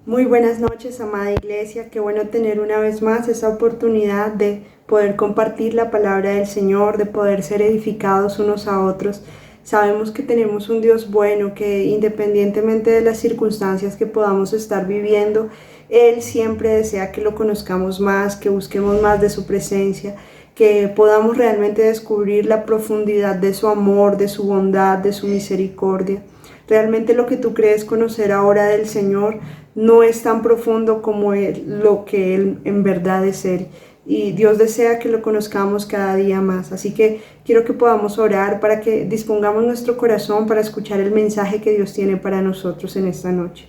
Muy buenas noches, amada iglesia. Qué bueno tener una vez más esa oportunidad de poder compartir la palabra del Señor, de poder ser edificados unos a otros. Sabemos que tenemos un Dios bueno, que independientemente de las circunstancias que podamos estar viviendo, Él siempre desea que lo conozcamos más, que busquemos más de su presencia, que podamos realmente descubrir la profundidad de su amor, de su bondad, de su misericordia. Realmente lo que tú crees conocer ahora del Señor no es tan profundo como lo que Él en verdad es Él. Y Dios desea que lo conozcamos cada día más. Así que quiero que podamos orar para que dispongamos nuestro corazón para escuchar el mensaje que Dios tiene para nosotros en esta noche.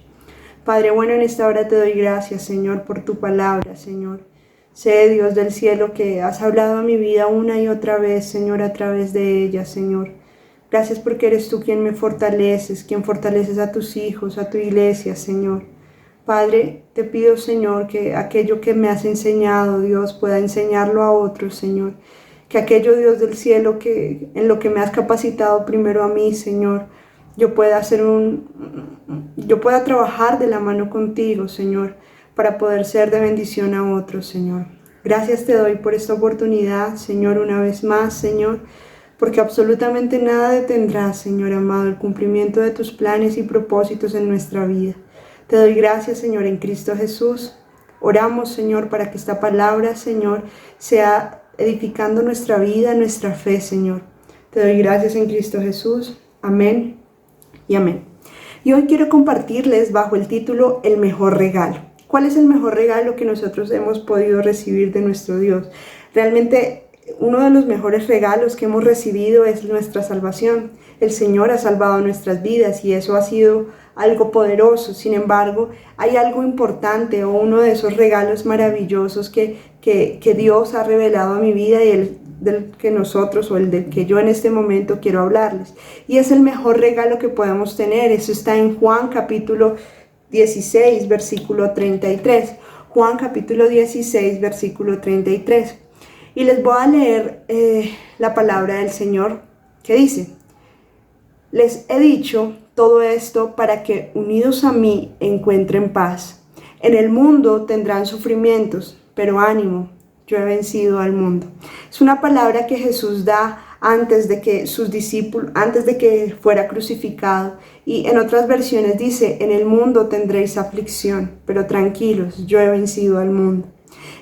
Padre bueno, en esta hora te doy gracias, Señor, por tu palabra, Señor. Sé, Dios del cielo, que has hablado a mi vida una y otra vez, Señor, a través de ella, Señor. Gracias porque eres tú quien me fortaleces, quien fortaleces a tus hijos, a tu iglesia, Señor. Padre, te pido, Señor, que aquello que me has enseñado, Dios, pueda enseñarlo a otros, Señor. Que aquello, Dios del cielo, que en lo que me has capacitado primero a mí, Señor, yo pueda trabajar de la mano contigo, Señor, para poder ser de bendición a otros, Señor. Gracias te doy por esta oportunidad, Señor, una vez más, Señor, porque absolutamente nada detendrá, Señor amado, el cumplimiento de tus planes y propósitos en nuestra vida. Te doy gracias, Señor, en Cristo Jesús. Oramos, Señor, para que esta palabra, Señor, sea edificando nuestra vida, nuestra fe, Señor. Te doy gracias en Cristo Jesús. Amén y amén. Y hoy quiero compartirles bajo el título El mejor regalo. ¿Cuál es el mejor regalo que nosotros hemos podido recibir de nuestro Dios? Realmente uno de los mejores regalos que hemos recibido es nuestra salvación. El Señor ha salvado nuestras vidas y eso ha sido algo poderoso. Sin embargo, hay algo importante o uno de esos regalos maravillosos que Dios ha revelado a mi vida y del que nosotros o el del que yo en este momento quiero hablarles. Y es el mejor regalo que podemos tener. Eso está en Juan capítulo 16, versículo 33. Juan capítulo 16, versículo 33. Y les voy a leer la palabra del Señor que dice: les he dicho todo esto para que unidos a mí encuentren paz. En el mundo tendrán sufrimientos, pero ánimo, yo he vencido al mundo. Es una palabra que Jesús da antes de que fuera crucificado. Y en otras versiones dice: en el mundo tendréis aflicción, pero tranquilos, yo he vencido al mundo.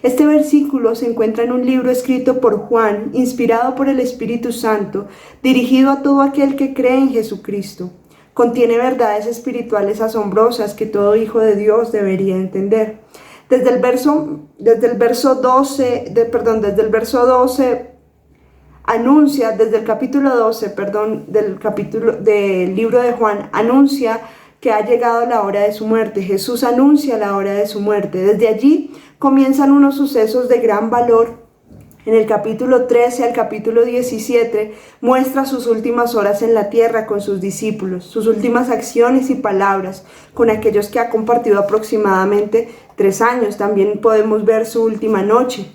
Este versículo se encuentra en un libro escrito por Juan, inspirado por el Espíritu Santo, dirigido a todo aquel que cree en Jesucristo. Contiene verdades espirituales asombrosas que todo hijo de Dios debería entender. Desde el capítulo 12, del libro de Juan, anuncia que ha llegado la hora de su muerte. Jesús anuncia la hora de su muerte. Desde allí comienzan unos sucesos de gran valor. En el capítulo 13 al capítulo 17 muestra sus últimas horas en la tierra con sus discípulos, sus últimas acciones y palabras con aquellos que ha compartido aproximadamente 3 años. También podemos ver su última noche.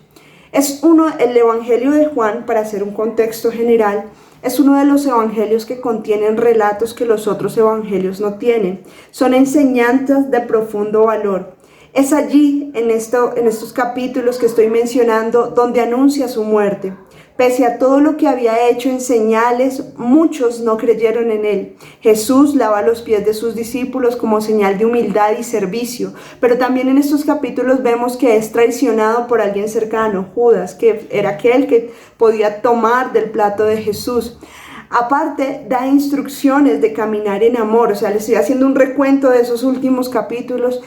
El Evangelio de Juan, para hacer un contexto general, es uno de los evangelios que contienen relatos que los otros evangelios no tienen. Son enseñanzas de profundo valor. Es allí, en estos capítulos que estoy mencionando, donde anuncia su muerte. Pese a todo lo que había hecho en señales, muchos no creyeron en él. Jesús lava los pies de sus discípulos como señal de humildad y servicio. Pero también en estos capítulos vemos que es traicionado por alguien cercano, Judas, que era aquel que podía tomar del plato de Jesús. Aparte, da instrucciones de caminar en amor. O sea, les estoy haciendo un recuento de esos últimos capítulos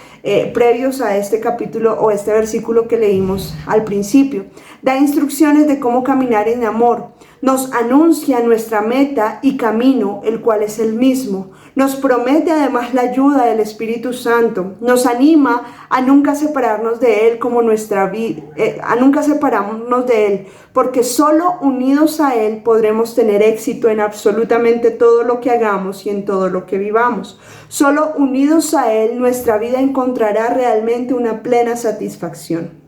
previos a este capítulo o este versículo que leímos al principio. Da instrucciones de cómo caminar en amor. Nos anuncia nuestra meta y camino, el cual es el mismo. Nos promete además la ayuda del Espíritu Santo. Nos anima a nunca separarnos de Él como nuestra vida, a nunca separarnos de Él, porque solo unidos a Él podremos tener éxito en absolutamente todo lo que hagamos y en todo lo que vivamos. Solo unidos a Él nuestra vida encontrará realmente una plena satisfacción.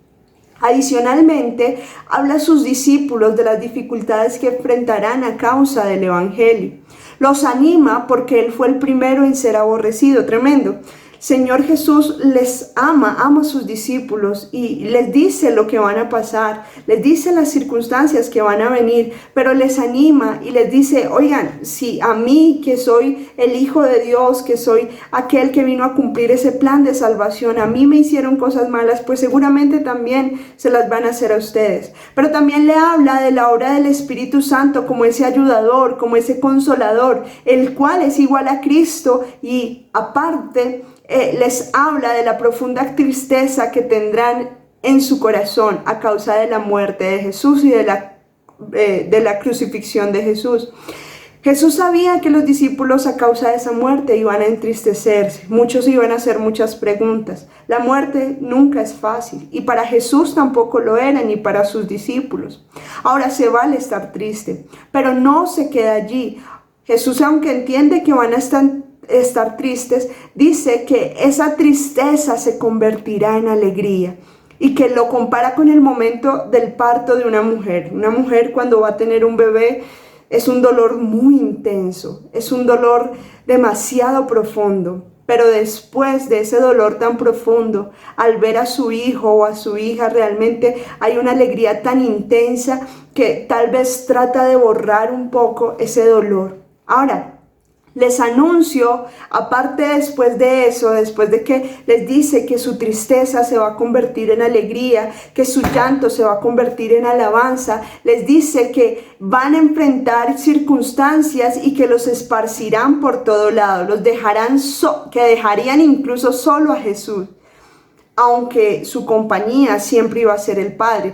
Adicionalmente, habla a sus discípulos de las dificultades que enfrentarán a causa del Evangelio. Los anima porque Él fue el primero en ser aborrecido. Tremendo. Señor Jesús les ama a sus discípulos y les dice lo que van a pasar, les dice las circunstancias que van a venir, pero les anima y les dice, oigan, si a mí que soy el Hijo de Dios, que soy aquel que vino a cumplir ese plan de salvación, a mí me hicieron cosas malas, pues seguramente también se las van a hacer a ustedes. Pero también le habla de la obra del Espíritu Santo como ese ayudador, como ese consolador, el cual es igual a Cristo y aparte les habla de la profunda tristeza que tendrán en su corazón a causa de la muerte de Jesús y de la crucifixión de Jesús. Jesús sabía que los discípulos a causa de esa muerte iban a entristecerse, muchos iban a hacer muchas preguntas. La muerte nunca es fácil y para Jesús tampoco lo era ni para sus discípulos. Ahora se vale estar triste, pero no se queda allí. Jesús, aunque entiende que van a estar tristes, dice que esa tristeza se convertirá en alegría y que lo compara con el momento del parto de una mujer. Una mujer cuando va a tener un bebé es un dolor muy intenso, es un dolor demasiado profundo, pero después de ese dolor tan profundo, al ver a su hijo o a su hija, realmente hay una alegría tan intensa que tal vez trata de borrar un poco ese dolor. Ahora, les anuncio, aparte después de eso, después de que les dice que su tristeza se va a convertir en alegría, que su llanto se va a convertir en alabanza, les dice que van a enfrentar circunstancias y que los esparcirán por todo lado, los dejarán, que dejarían incluso solo a Jesús, aunque su compañía siempre iba a ser el Padre.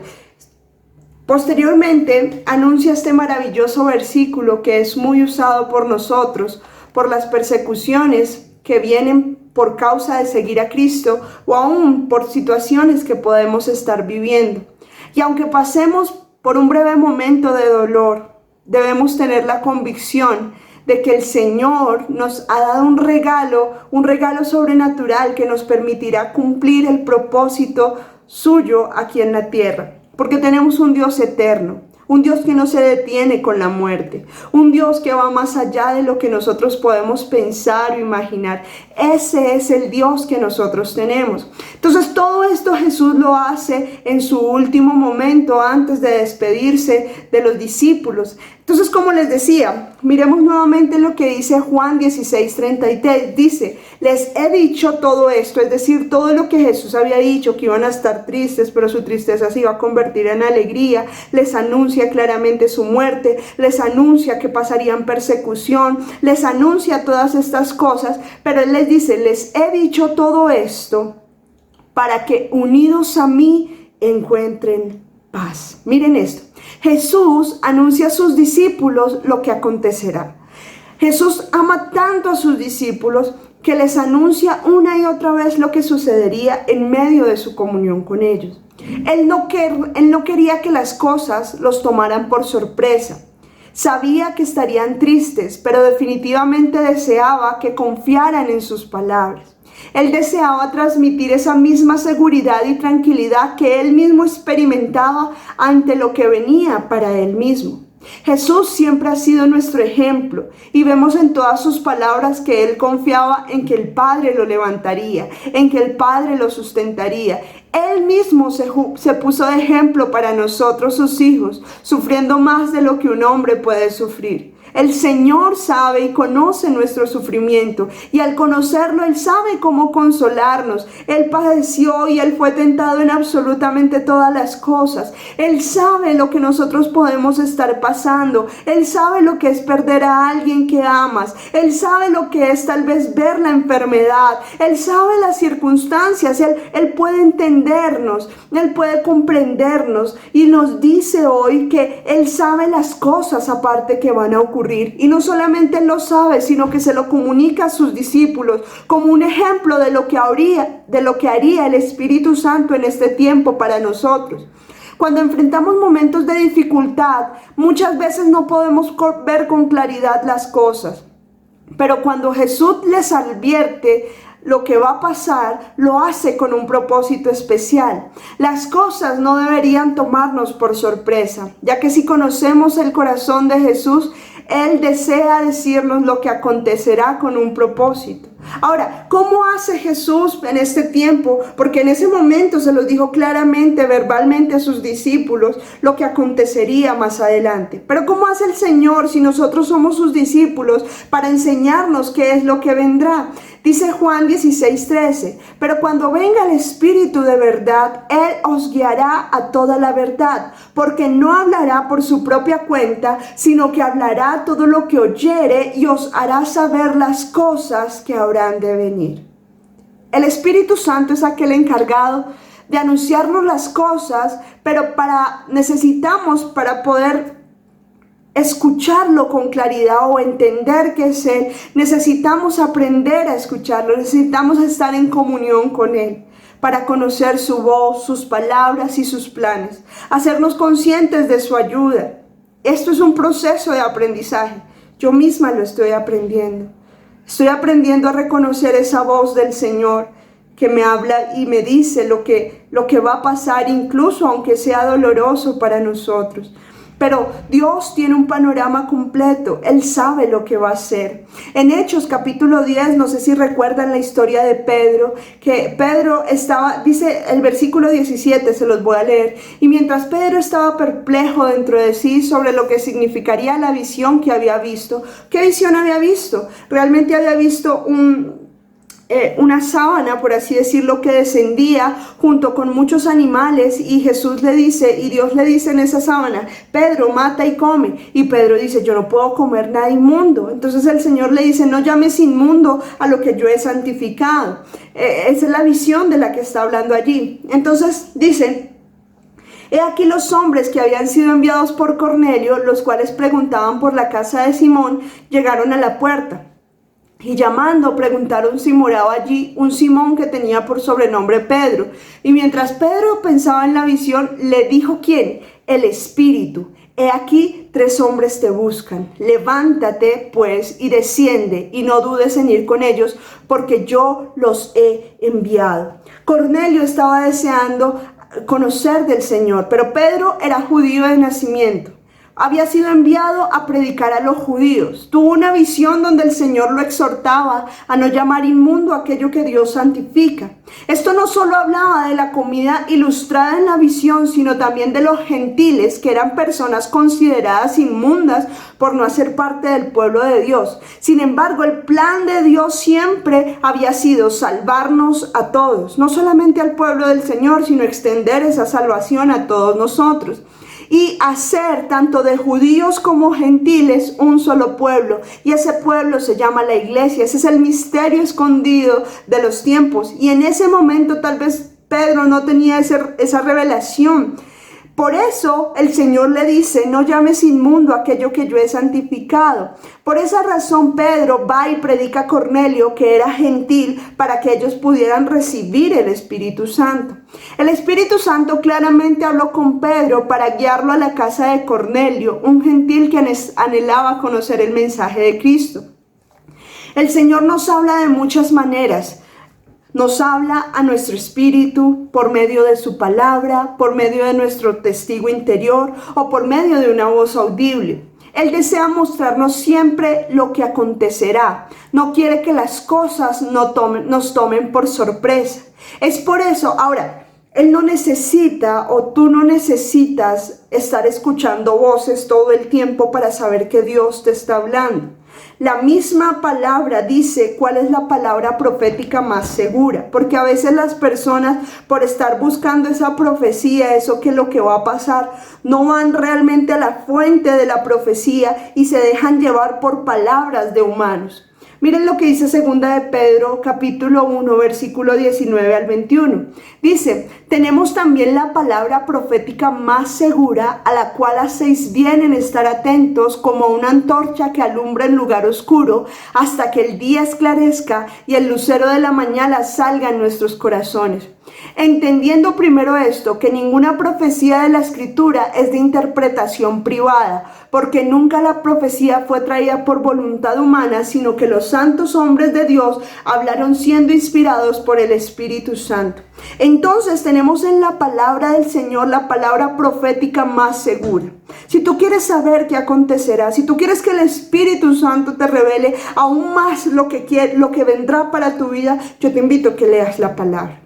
Posteriormente anuncia este maravilloso versículo que es muy usado por nosotros, por las persecuciones que vienen por causa de seguir a Cristo o aún por situaciones que podemos estar viviendo. Y aunque pasemos por un breve momento de dolor, debemos tener la convicción de que el Señor nos ha dado un regalo sobrenatural que nos permitirá cumplir el propósito suyo aquí en la tierra. Porque tenemos un Dios eterno, un Dios que no se detiene con la muerte, un Dios que va más allá de lo que nosotros podemos pensar o imaginar. Ese es el Dios que nosotros tenemos. Entonces todo esto Jesús lo hace en su último momento antes de despedirse de los discípulos. Entonces, como les decía, miremos nuevamente lo que dice Juan 16:33. Dice, les he dicho todo esto, es decir, todo lo que Jesús había dicho, que iban a estar tristes, pero su tristeza se iba a convertir en alegría. Les anuncia claramente su muerte, les anuncia que pasarían persecución, les anuncia todas estas cosas, pero Él les dice, les he dicho todo esto para que unidos a mí encuentren paz. Miren esto. Jesús anuncia a sus discípulos lo que acontecerá. Jesús ama tanto a sus discípulos que les anuncia una y otra vez lo que sucedería en medio de su comunión con ellos. Él no quería que las cosas los tomaran por sorpresa. Sabía que estarían tristes, pero definitivamente deseaba que confiaran en sus palabras. Él deseaba transmitir esa misma seguridad y tranquilidad que él mismo experimentaba ante lo que venía para él mismo. Jesús siempre ha sido nuestro ejemplo y vemos en todas sus palabras que él confiaba en que el Padre lo levantaría, en que el Padre lo sustentaría. Él mismo se puso de ejemplo para nosotros, sus hijos, sufriendo más de lo que un hombre puede sufrir. El Señor sabe y conoce nuestro sufrimiento y al conocerlo Él sabe cómo consolarnos. Él padeció y Él fue tentado en absolutamente todas las cosas. Él sabe lo que nosotros podemos estar pasando. Él sabe lo que es perder a alguien que amas. Él sabe lo que es tal vez ver la enfermedad. Él sabe las circunstancias. Él puede entendernos. Él puede comprendernos y nos dice hoy que Él sabe las cosas aparte que van a ocurrir. Y no solamente Él lo sabe, sino que se lo comunica a sus discípulos como un ejemplo de lo que haría el Espíritu Santo en este tiempo para nosotros. Cuando enfrentamos momentos de dificultad, muchas veces no podemos ver con claridad las cosas. Pero cuando Jesús les advierte lo que va a pasar, lo hace con un propósito especial. Las cosas no deberían tomarnos por sorpresa, ya que si conocemos el corazón de Jesús, Él desea decirnos lo que acontecerá con un propósito. Ahora, ¿cómo hace Jesús en este tiempo? Porque en ese momento se los dijo claramente, verbalmente a sus discípulos, lo que acontecería más adelante. Pero ¿cómo hace el Señor si nosotros somos sus discípulos para enseñarnos qué es lo que vendrá? Dice Juan 16:13, pero cuando venga el Espíritu de verdad, Él os guiará a toda la verdad, porque no hablará por su propia cuenta, sino que hablará todo lo que oyere y os hará saber las cosas que habrán de venir. El Espíritu Santo es aquel encargado de anunciarnos las cosas, pero necesitamos para poder escucharlo con claridad o entender qué es Él, necesitamos aprender a escucharlo, necesitamos estar en comunión con Él para conocer su voz, sus palabras y sus planes, hacernos conscientes de su ayuda. Esto es un proceso de aprendizaje. Yo misma lo estoy aprendiendo. Estoy aprendiendo a reconocer esa voz del Señor que me habla y me dice lo que va a pasar, incluso aunque sea doloroso para nosotros. Pero Dios tiene un panorama completo. Él sabe lo que va a hacer. En Hechos capítulo 10, no sé si recuerdan la historia de Pedro, que Pedro dice el versículo 17, se los voy a leer. Y mientras Pedro estaba perplejo dentro de sí sobre lo que significaría la visión que había visto. ¿Qué visión había visto? Realmente había visto una sábana, por así decirlo, que descendía junto con muchos animales, y Jesús le dice, y Dios le dice en esa sábana, Pedro, mata y come. Y Pedro dice, yo no puedo comer nada inmundo. Entonces el Señor le dice, no llames inmundo a lo que yo he santificado. Esa es la visión de la que está hablando allí. Entonces dice, he aquí los hombres que habían sido enviados por Cornelio, los cuales preguntaban por la casa de Simón, llegaron a la puerta. Y llamando, preguntaron si moraba allí un Simón que tenía por sobrenombre Pedro. Y mientras Pedro pensaba en la visión, le dijo, ¿quién? El Espíritu. He aquí 3 hombres te buscan. Levántate, pues, y desciende, y no dudes en ir con ellos, porque yo los he enviado. Cornelio estaba deseando conocer del Señor, pero Pedro era judío de nacimiento. Había sido enviado a predicar a los judíos. Tuvo una visión donde el Señor lo exhortaba a no llamar inmundo aquello que Dios santifica. Esto no solo hablaba de la comida ilustrada en la visión, sino también de los gentiles, que eran personas consideradas inmundas por no hacer parte del pueblo de Dios. Sin embargo, el plan de Dios siempre había sido salvarnos a todos, no solamente al pueblo del Señor, sino extender esa salvación a todos nosotros. Y hacer tanto de judíos como gentiles un solo pueblo. Y ese pueblo se llama la iglesia. Ese es el misterio escondido de los tiempos. Y en ese momento tal vez Pedro no tenía esa revelación. Por eso el Señor le dice, no llames inmundo aquello que yo he santificado. Por esa razón Pedro va y predica a Cornelio, que era gentil, para que ellos pudieran recibir el Espíritu Santo. El Espíritu Santo claramente habló con Pedro para guiarlo a la casa de Cornelio, un gentil que anhelaba conocer el mensaje de Cristo. El Señor nos habla de muchas maneras. Nos habla a nuestro espíritu por medio de su palabra, por medio de nuestro testigo interior o por medio de una voz audible. Él desea mostrarnos siempre lo que acontecerá. No quiere que las cosas nos tomen por sorpresa. Es por eso, ahora, Él no necesita o tú no necesitas estar escuchando voces todo el tiempo para saber que Dios te está hablando. La misma palabra dice cuál es la palabra profética más segura, porque a veces las personas, por estar buscando esa profecía, eso que es lo que va a pasar, no van realmente a la fuente de la profecía y se dejan llevar por palabras de humanos. Miren lo que dice 2 de Pedro, capítulo 1, versículo 19 al 21. Dice, tenemos también la palabra profética más segura, a la cual hacéis bien en estar atentos como una antorcha que alumbra en lugar oscuro, hasta que el día esclarezca y el lucero de la mañana salga en nuestros corazones. Entendiendo primero esto, que ninguna profecía de la Escritura es de interpretación privada, porque nunca la profecía fue traída por voluntad humana, sino que los santos hombres de Dios hablaron siendo inspirados por el Espíritu Santo. Entonces tenemos en la palabra del Señor la palabra profética más segura. Si tú quieres saber qué acontecerá, si tú quieres que el Espíritu Santo te revele aún más lo que vendrá para tu vida, yo te invito a que leas la palabra.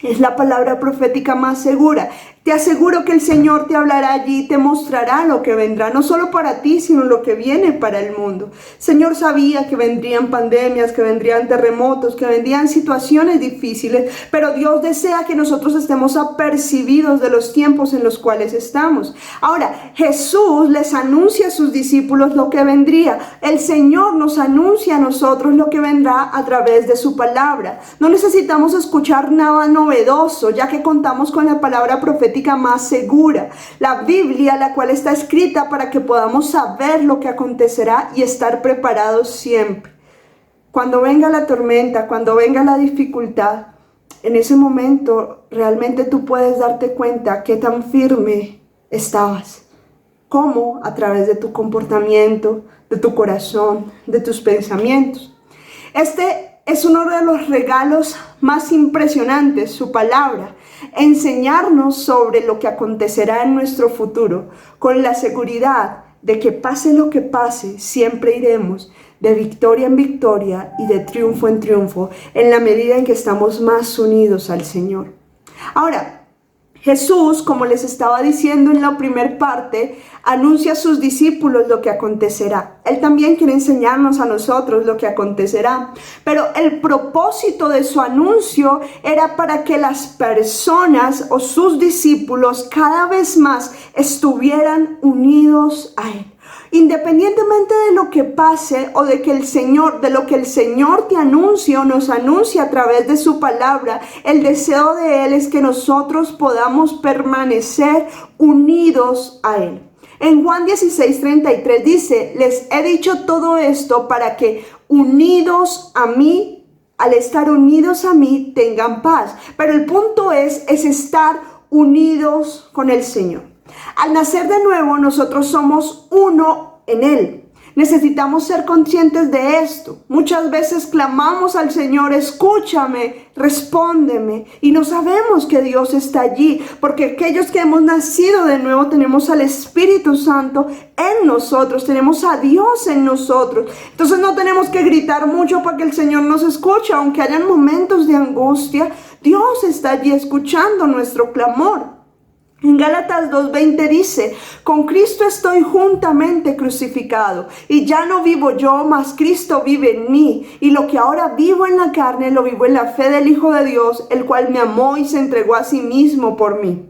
Es la palabra profética más segura. Te aseguro que el Señor te hablará allí y te mostrará lo que vendrá, no solo para ti, sino lo que viene para el mundo. El Señor sabía que vendrían pandemias, que vendrían terremotos, que vendrían situaciones difíciles, pero Dios desea que nosotros estemos apercibidos de los tiempos en los cuales estamos. Ahora, Jesús les anuncia a sus discípulos lo que vendría. El Señor nos anuncia a nosotros lo que vendrá a través de su palabra. No necesitamos escuchar nada novedoso, ya que contamos con la palabra profética más segura, la Biblia, la cual está escrita para que podamos saber lo que acontecerá y estar preparados siempre. Cuando venga la tormenta, cuando venga la dificultad, en ese momento realmente tú puedes darte cuenta qué tan firme estabas. ¿Cómo? A través de tu comportamiento, de tu corazón, de tus pensamientos. Este es uno de los regalos más impresionantes, su palabra, enseñarnos sobre lo que acontecerá en nuestro futuro, con la seguridad de que pase lo que pase, siempre iremos de victoria en victoria y de triunfo en triunfo, en la medida en que estamos más unidos al Señor. Ahora, Jesús, como les estaba diciendo en la primera parte, anuncia a sus discípulos lo que acontecerá. Él también quiere enseñarnos a nosotros lo que acontecerá. Pero el propósito de su anuncio era para que las personas o sus discípulos cada vez más estuvieran unidos a Él. Independientemente de lo que pase o de lo que el Señor te anuncie o nos anuncie a través de su palabra, el deseo de Él es que nosotros podamos permanecer unidos a Él. En Juan 16:33 dice: les he dicho todo esto para que unidos a mí, al estar unidos a mí, tengan paz. Pero el punto es estar unidos con el Señor. Al nacer de nuevo, nosotros somos uno en Él. Necesitamos ser conscientes de esto. Muchas veces clamamos al Señor: escúchame, respóndeme. Y no sabemos que Dios está allí, porque aquellos que hemos nacido de nuevo tenemos al Espíritu Santo en nosotros, tenemos a Dios en nosotros. Entonces no tenemos que gritar mucho para que el Señor nos escuche. Aunque hayan momentos de angustia, Dios está allí escuchando nuestro clamor. En Gálatas 2:20 dice: con Cristo estoy juntamente crucificado, y ya no vivo yo, mas Cristo vive en mí. Y lo que ahora vivo en la carne, lo vivo en la fe del Hijo de Dios, el cual me amó y se entregó a sí mismo por mí.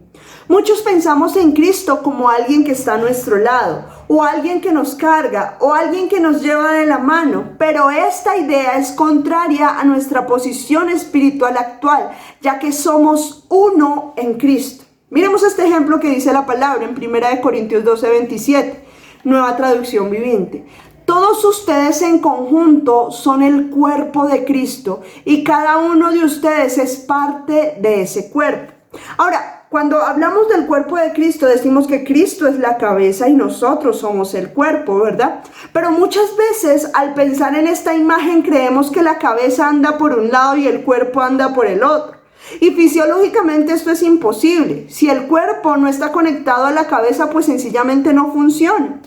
Muchos pensamos en Cristo como alguien que está a nuestro lado, o alguien que nos carga, o alguien que nos lleva de la mano, pero esta idea es contraria a nuestra posición espiritual actual, ya que somos uno en Cristo. Miremos este ejemplo que dice la palabra en 1 Corintios 12:27, Nueva Traducción Viviente. Todos ustedes en conjunto son el cuerpo de Cristo y cada uno de ustedes es parte de ese cuerpo. Ahora, cuando hablamos del cuerpo de Cristo, decimos que Cristo es la cabeza y nosotros somos el cuerpo, ¿verdad? Pero muchas veces al pensar en esta imagen creemos que la cabeza anda por un lado y el cuerpo anda por el otro. Y fisiológicamente esto es imposible. Si el cuerpo no está conectado a la cabeza, pues sencillamente no funciona.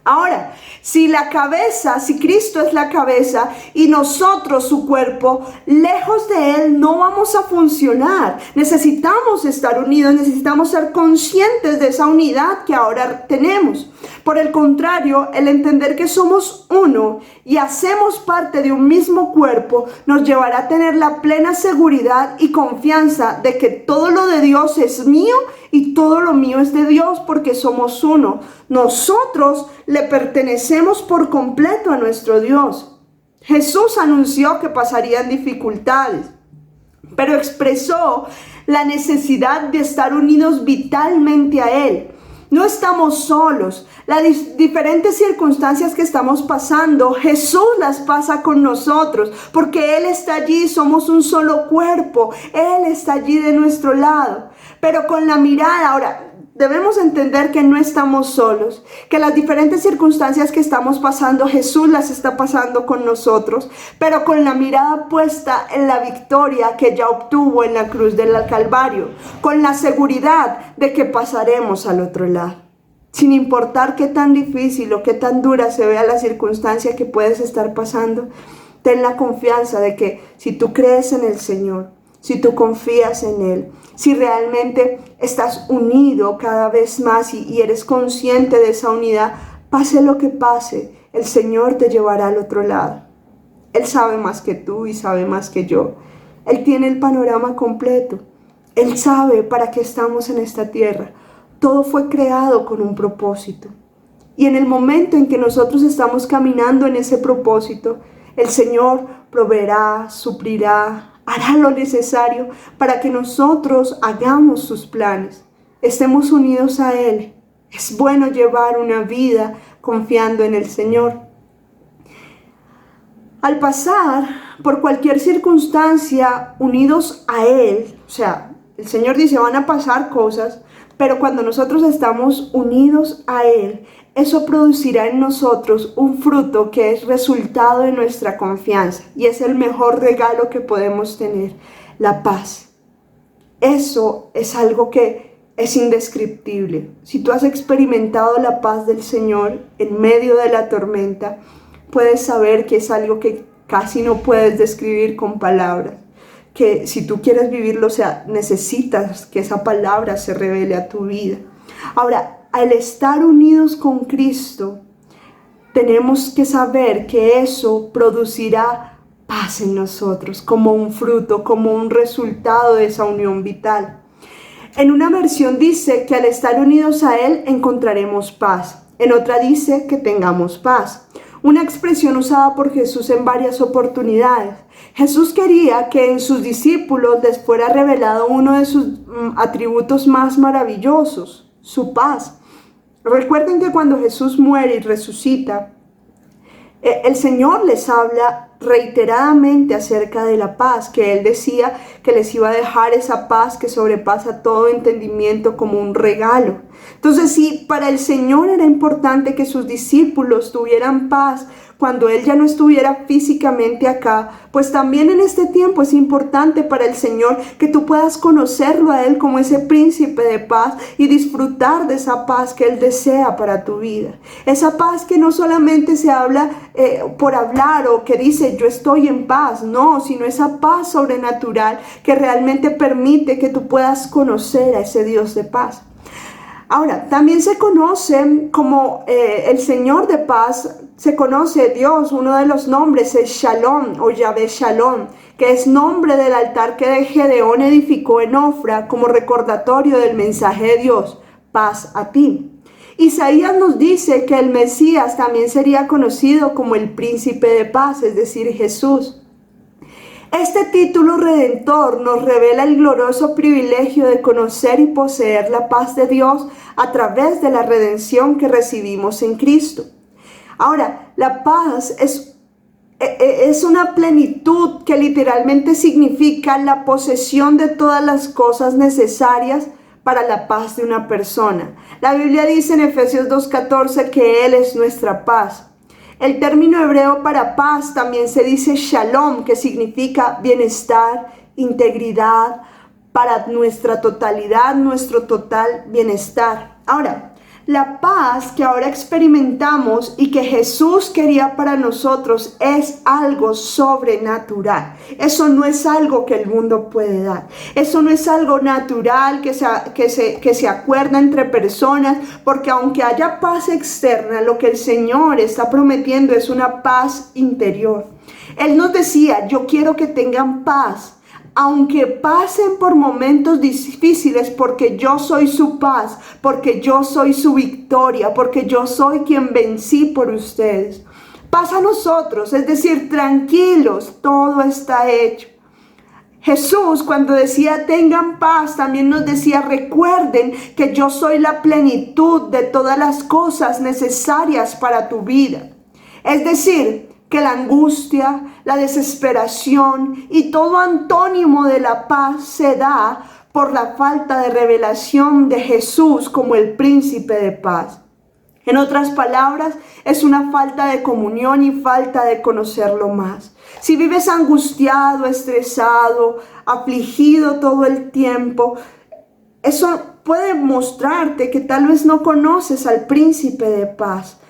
Ahora, si Cristo es la cabeza y nosotros su cuerpo, lejos de Él no vamos a funcionar. Necesitamos estar unidos, necesitamos ser conscientes de esa unidad que ahora tenemos. Por el contrario, el entender que somos uno y hacemos parte de un mismo cuerpo nos llevará a tener la plena seguridad y confianza de que todo lo de Dios es mío y todo lo mío es de Dios, porque somos uno. Nosotros le pertenecemos por completo a nuestro Dios. Jesús anunció que pasarían dificultades, pero expresó la necesidad de estar unidos vitalmente a Él. no estamos solos. Las diferentes circunstancias que estamos pasando, Jesús las pasa con nosotros, porque Él está allí, somos un solo cuerpo, Él está allí de nuestro lado. Pero con la mirada, ahora, debemos entender que no estamos solos, que las diferentes circunstancias que estamos pasando, Jesús las está pasando con nosotros, pero con la mirada puesta en la victoria que ya obtuvo en la cruz del Calvario, con la seguridad de que pasaremos al otro lado. Sin importar qué tan difícil o qué tan dura se vea la circunstancia que puedes estar pasando, ten la confianza de que si tú crees en el Señor, si tú confías en Él, si realmente estás unido cada vez más y eres consciente de esa unidad, pase lo que pase, el Señor te llevará al otro lado. Él sabe más que tú y sabe más que yo. Él tiene el panorama completo. Él sabe para qué estamos en esta tierra. Todo fue creado con un propósito. Y en el momento en que nosotros estamos caminando en ese propósito, el Señor proveerá, suplirá, hará lo necesario para que nosotros hagamos sus planes, estemos unidos a Él. Es bueno llevar una vida confiando en el Señor. Al pasar por cualquier circunstancia unidos a Él, o sea, el Señor dice, van a pasar cosas, pero cuando nosotros estamos unidos a Él, eso producirá en nosotros un fruto que es resultado de nuestra confianza y es el mejor regalo que podemos tener, la paz. Eso es algo que es indescriptible. Si tú has experimentado la paz del Señor en medio de la tormenta, puedes saber que es algo que casi no puedes describir con palabras. Que si tú quieres vivirlo, o sea, necesitas que esa palabra se revele a tu vida. Ahora, al estar unidos con Cristo, tenemos que saber que eso producirá paz en nosotros, como un fruto, como un resultado de esa unión vital. En una versión dice que al estar unidos a Él encontraremos paz. En otra dice que tengamos paz. Una expresión usada por Jesús en varias oportunidades. Jesús quería que en sus discípulos les fuera revelado uno de sus atributos más maravillosos, su paz. Recuerden que cuando Jesús muere y resucita, el Señor les habla reiteradamente acerca de la paz, que Él decía que les iba a dejar esa paz que sobrepasa todo entendimiento como un regalo. Entonces, si para el Señor era importante que sus discípulos tuvieran paz cuando Él ya no estuviera físicamente acá, pues también en este tiempo es importante para el Señor que tú puedas conocerlo a Él como ese príncipe de paz y disfrutar de esa paz que Él desea para tu vida. Esa paz que no solamente se habla por hablar o que dice yo estoy en paz, no, sino esa paz sobrenatural que realmente permite que tú puedas conocer a ese Dios de paz. Ahora, también se conoce como el Señor de paz, se conoce Dios, uno de los nombres es Shalom o Yahvé Shalom, que es nombre del altar que Gedeón edificó en Ofra como recordatorio del mensaje de Dios, paz a ti. Isaías nos dice que el Mesías también sería conocido como el príncipe de paz, es decir, Jesús. Este título redentor nos revela el glorioso privilegio de conocer y poseer la paz de Dios a través de la redención que recibimos en Cristo. Ahora, la paz es una plenitud que literalmente significa la posesión de todas las cosas necesarias para la paz de una persona. La Biblia dice en Efesios 2:14 que Él es nuestra paz. El término hebreo para paz también se dice shalom, que significa bienestar, integridad, para nuestra totalidad, nuestro total bienestar. Ahora, la paz que ahora experimentamos y que Jesús quería para nosotros es algo sobrenatural. Eso no es algo que el mundo puede dar. Eso no es algo natural que se acuerda entre personas, porque aunque haya paz externa, lo que el Señor está prometiendo es una paz interior. Él nos decía, yo quiero que tengan paz, aunque pasen por momentos difíciles, porque yo soy su paz, porque yo soy su victoria, porque yo soy quien vencí por ustedes. Paz a nosotros, es decir, tranquilos, todo está hecho. Jesús, cuando decía tengan paz, también nos decía recuerden que yo soy la plenitud de todas las cosas necesarias para tu vida. Es decir, que la angustia, la desesperación y todo antónimo de la paz se da por la falta de revelación de Jesús como el príncipe de paz. En otras palabras, es una falta de comunión y falta de conocerlo más. Si vives angustiado, estresado, afligido todo el tiempo, eso puede mostrarte que tal vez no conoces al príncipe de paz.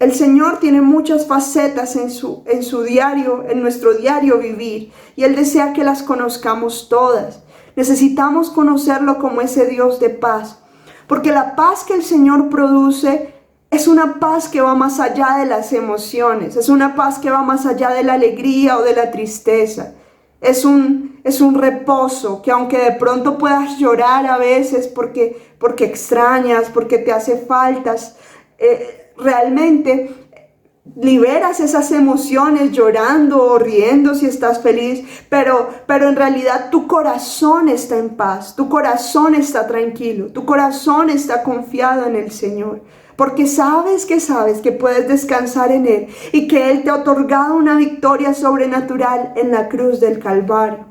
El Señor tiene muchas facetas en su diario, en nuestro diario vivir, y Él desea que las conozcamos todas. Necesitamos conocerlo como ese Dios de paz, porque la paz que el Señor produce es una paz que va más allá de las emociones, es una paz que va más allá de la alegría o de la tristeza. Es un reposo que aunque de pronto puedas llorar a veces porque extrañas, porque te hace faltas, realmente liberas esas emociones llorando o riendo si estás feliz, pero en realidad tu corazón está en paz, tu corazón está tranquilo, tu corazón está confiado en el Señor, porque sabes que puedes descansar en Él y que Él te ha otorgado una victoria sobrenatural en la cruz del Calvario.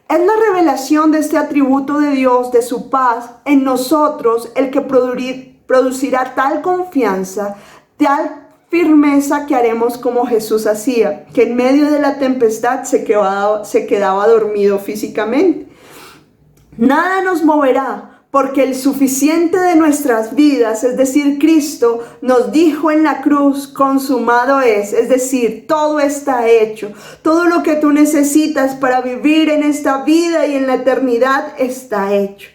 Es la revelación de este atributo de Dios, de su paz, en nosotros el que producirá tal confianza, tal firmeza que haremos como Jesús hacía, que en medio de la tempestad se quedaba dormido físicamente. Nada nos moverá, porque el suficiente de nuestras vidas, es decir, Cristo, nos dijo en la cruz, consumado es decir, todo está hecho. Todo lo que tú necesitas para vivir en esta vida y en la eternidad está hecho.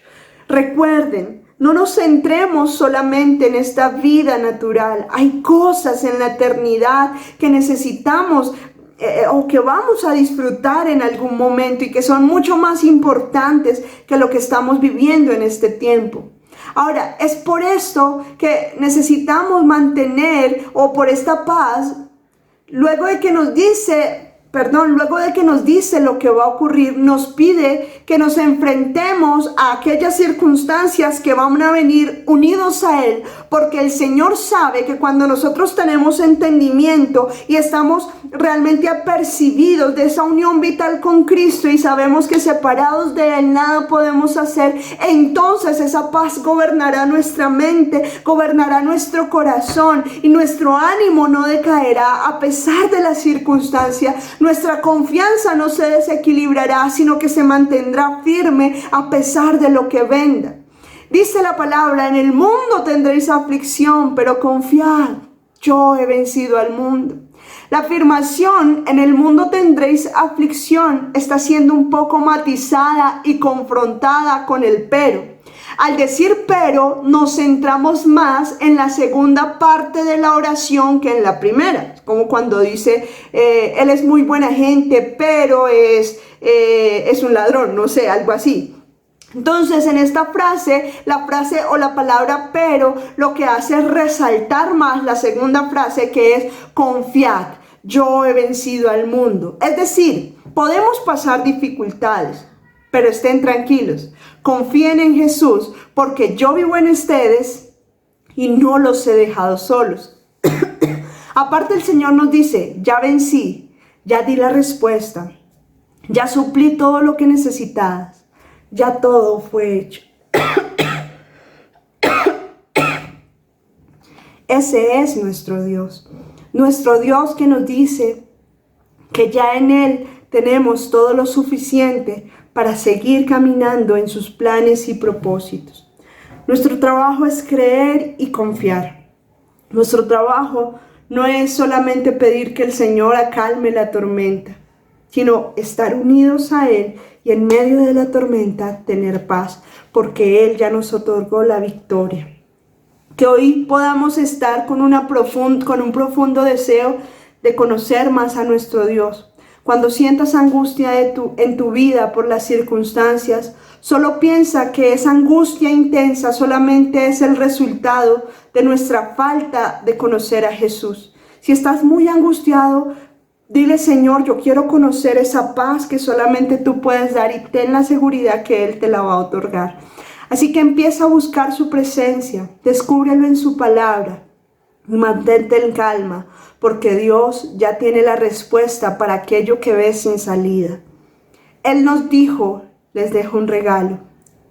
Recuerden, no nos centremos solamente en esta vida natural. Hay cosas en la eternidad que necesitamos o que vamos a disfrutar en algún momento y que son mucho más importantes que lo que estamos viviendo en este tiempo. Ahora, es por esto que necesitamos mantener, o por esta paz, luego de que nos dice lo que va a ocurrir, nos pide que nos enfrentemos a aquellas circunstancias que van a venir unidos a Él, porque el Señor sabe que cuando nosotros tenemos entendimiento y estamos realmente apercibidos de esa unión vital con Cristo y sabemos que separados de Él nada podemos hacer, entonces esa paz gobernará nuestra mente, gobernará nuestro corazón y nuestro ánimo no decaerá a pesar de las circunstancias. Nuestra confianza no se desequilibrará, sino que se mantendrá firme a pesar de lo que venga. Dice la palabra, en el mundo tendréis aflicción, pero confiad, yo he vencido al mundo. La afirmación, en el mundo tendréis aflicción, está siendo un poco matizada y confrontada con el pero. Al decir pero, nos centramos más en la segunda parte de la oración que en la primera. Como cuando dice, él es muy buena gente, pero es un ladrón, no sé, algo así. Entonces, en esta frase, la frase o la palabra pero, lo que hace es resaltar más la segunda frase, que es confiad, yo he vencido al mundo. Es decir, podemos pasar dificultades, pero estén tranquilos, confíen en Jesús, porque yo vivo en ustedes y no los he dejado solos. Aparte, el Señor nos dice, ya vencí, ya di la respuesta, ya suplí todo lo que necesitabas, ya todo fue hecho. Ese es nuestro Dios que nos dice que ya en Él tenemos todo lo suficiente para seguir caminando en sus planes y propósitos. Nuestro trabajo es creer y confiar. Nuestro trabajo no es solamente pedir que el Señor acalme la tormenta, sino estar unidos a Él y en medio de la tormenta tener paz, porque Él ya nos otorgó la victoria. Que hoy podamos estar con un profundo deseo de conocer más a nuestro Dios. Cuando sientas angustia en tu vida por las circunstancias, solo piensa que esa angustia intensa solamente es el resultado de nuestra falta de conocer a Jesús. Si estás muy angustiado, Dile, Señor, yo quiero conocer esa paz que solamente tú puedes dar, y ten la seguridad que Él te la va a otorgar. Así que empieza a buscar su presencia, descúbrelo en su palabra, mantente en calma, porque Dios ya tiene la respuesta para aquello que ves sin salida. Él nos dijo, les dejo un regalo,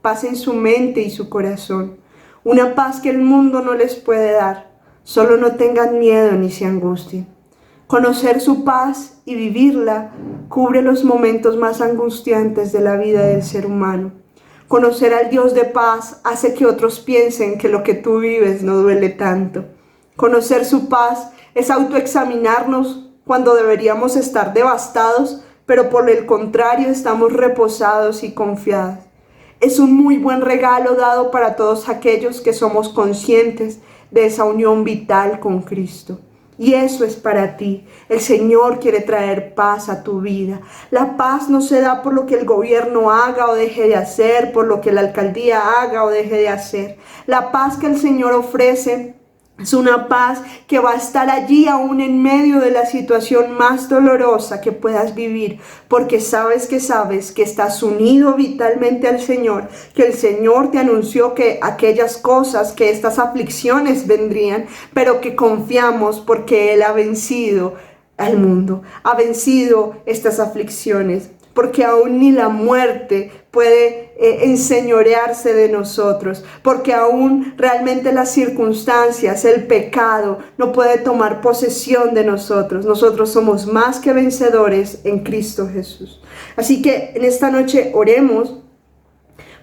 paz en su mente y su corazón, una paz que el mundo no les puede dar. Solo no tengan miedo ni se angustien. Conocer su paz y vivirla cubre los momentos más angustiantes de la vida del ser humano. Conocer al Dios de paz hace que otros piensen que lo que tú vives no duele tanto. Conocer su paz es autoexaminarnos cuando deberíamos estar devastados, pero por el contrario estamos reposados y confiados. Es un muy buen regalo dado para todos aquellos que somos conscientes de esa unión vital con Cristo. Y eso es para ti. El Señor quiere traer paz a tu vida. La paz no se da por lo que el gobierno haga o deje de hacer, por lo que la alcaldía haga o deje de hacer. La paz que el Señor ofrece es una paz que va a estar allí aún en medio de la situación más dolorosa que puedas vivir, porque sabes que estás unido vitalmente al Señor, que el Señor te anunció que aquellas cosas, que estas aflicciones vendrían, pero que confiamos porque Él ha vencido al mundo, ha vencido estas aflicciones, porque aún ni la muerte puede enseñorearse de nosotros, porque aún realmente las circunstancias, el pecado no puede tomar posesión de nosotros. Nosotros somos más que vencedores en Cristo Jesús. Así que en esta noche oremos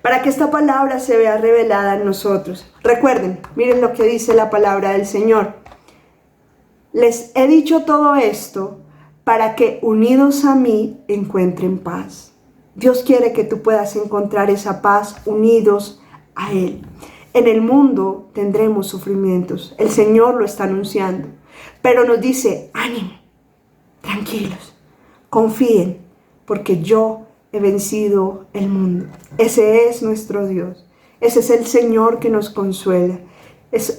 para que esta palabra se vea revelada en nosotros. Recuerden, miren lo que dice la palabra del Señor. Les he dicho todo esto para que unidos a mí encuentren paz. Dios quiere que tú puedas encontrar esa paz unidos a Él. En el mundo tendremos sufrimientos, el Señor lo está anunciando, pero nos dice, ánimo, tranquilos, confíen, porque yo he vencido el mundo. Ese es nuestro Dios, ese es el Señor que nos consuela.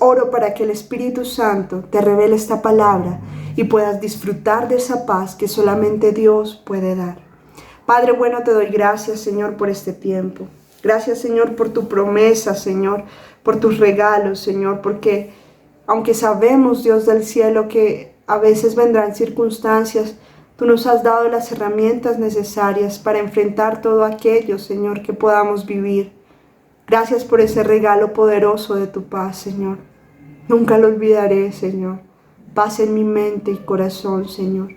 Oro para que el Espíritu Santo te revele esta palabra y puedas disfrutar de esa paz que solamente Dios puede dar. Padre bueno, te doy gracias, Señor, por este tiempo. Gracias, Señor, por tu promesa, Señor, por tus regalos, Señor, porque aunque sabemos, Dios del cielo, que a veces vendrán circunstancias, tú nos has dado las herramientas necesarias para enfrentar todo aquello, Señor, que podamos vivir. Gracias por ese regalo poderoso de tu paz, Señor. Nunca lo olvidaré, Señor. Paz en mi mente y corazón, Señor.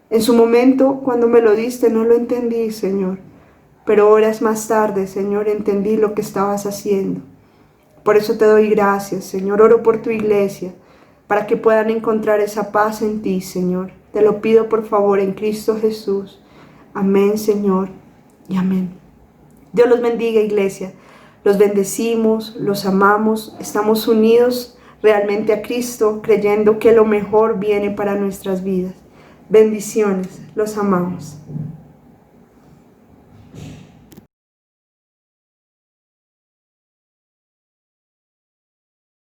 En su momento, cuando me lo diste, no lo entendí, Señor. Pero horas más tarde, Señor, entendí lo que estabas haciendo. Por eso te doy gracias, Señor. Oro por tu iglesia, para que puedan encontrar esa paz en ti, Señor. Te lo pido, por favor, en Cristo Jesús. Amén, Señor, y amén. Dios los bendiga, iglesia. Los bendecimos, los amamos, estamos unidos realmente a Cristo, creyendo que lo mejor viene para nuestras vidas. Bendiciones, los amamos.